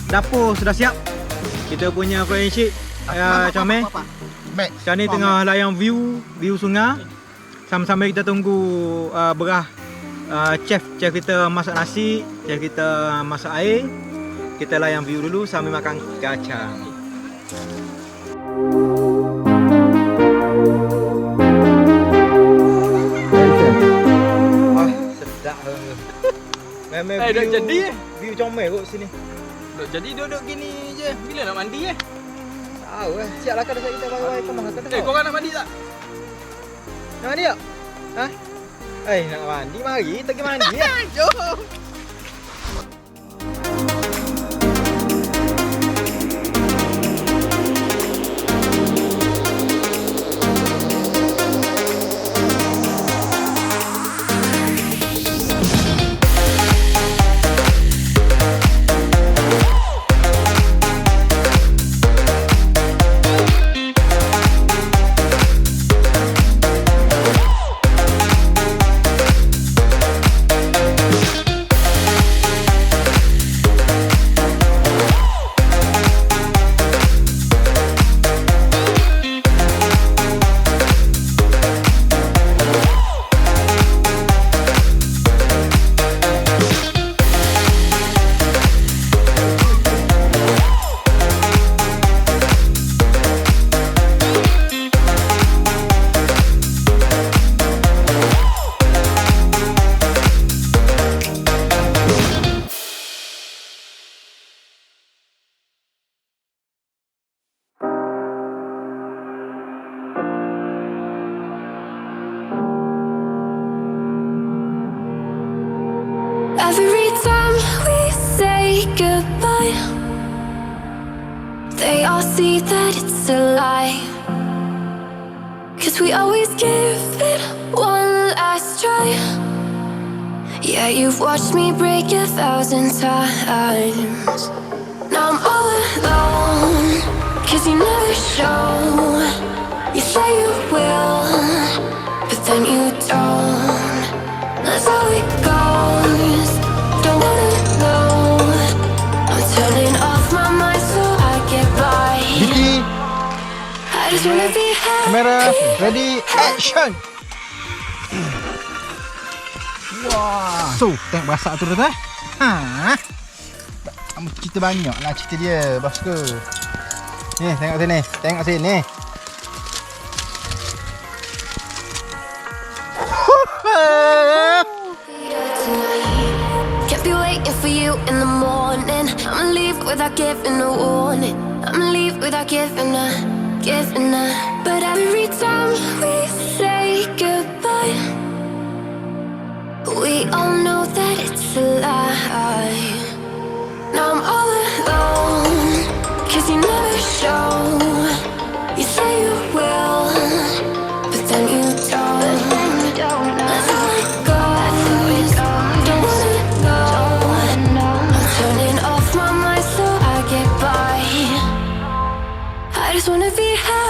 Dapur sudah siap. Kita punya friendship comel. Sekarang ni tengah layan view sungai. Sama-sama kita tunggu chef kita masak nasi, chef kita masak air. Kita layan view dulu sambil makan kacang. Wah, sedap. Memang dah jadi view comel kot sini. Duk jadi duduk gini je. Bila nak mandi Tahu siaplah kan kita bagi kemah kan. Kau kan nak mandi tak? Nak mandi tak? Ha? Nak mandi mari kita pergi mandi ya. Jom. Every time we say goodbye, they all see that it's a lie. 'Cause we always give it one last try. Yeah, you've watched me break 1,000 times. Now I'm all alone, 'cause you never show. You say you will, but then you don't. That's how it goes. Don't wanna know. I'm turning off my mind so I get by. Bagi. I just wanna be happy. Kamera, ready, action. Wah. So, tengok berasak tu dah. Kamu cerita banyak lah cerita dia, bosku. Ni, tengok sini. Tengok sini. Can't be waiting for you in the morning. I'ma leave without giving a warning. I'ma leave without giving a. But every time we say goodbye, we all know that it's a lie. Now I'm all alone, 'cause you never show. You say you will, but then you don't. That's how it goes. Don't wanna know. I'm turning off my mind so I get by. I just wanna be happy.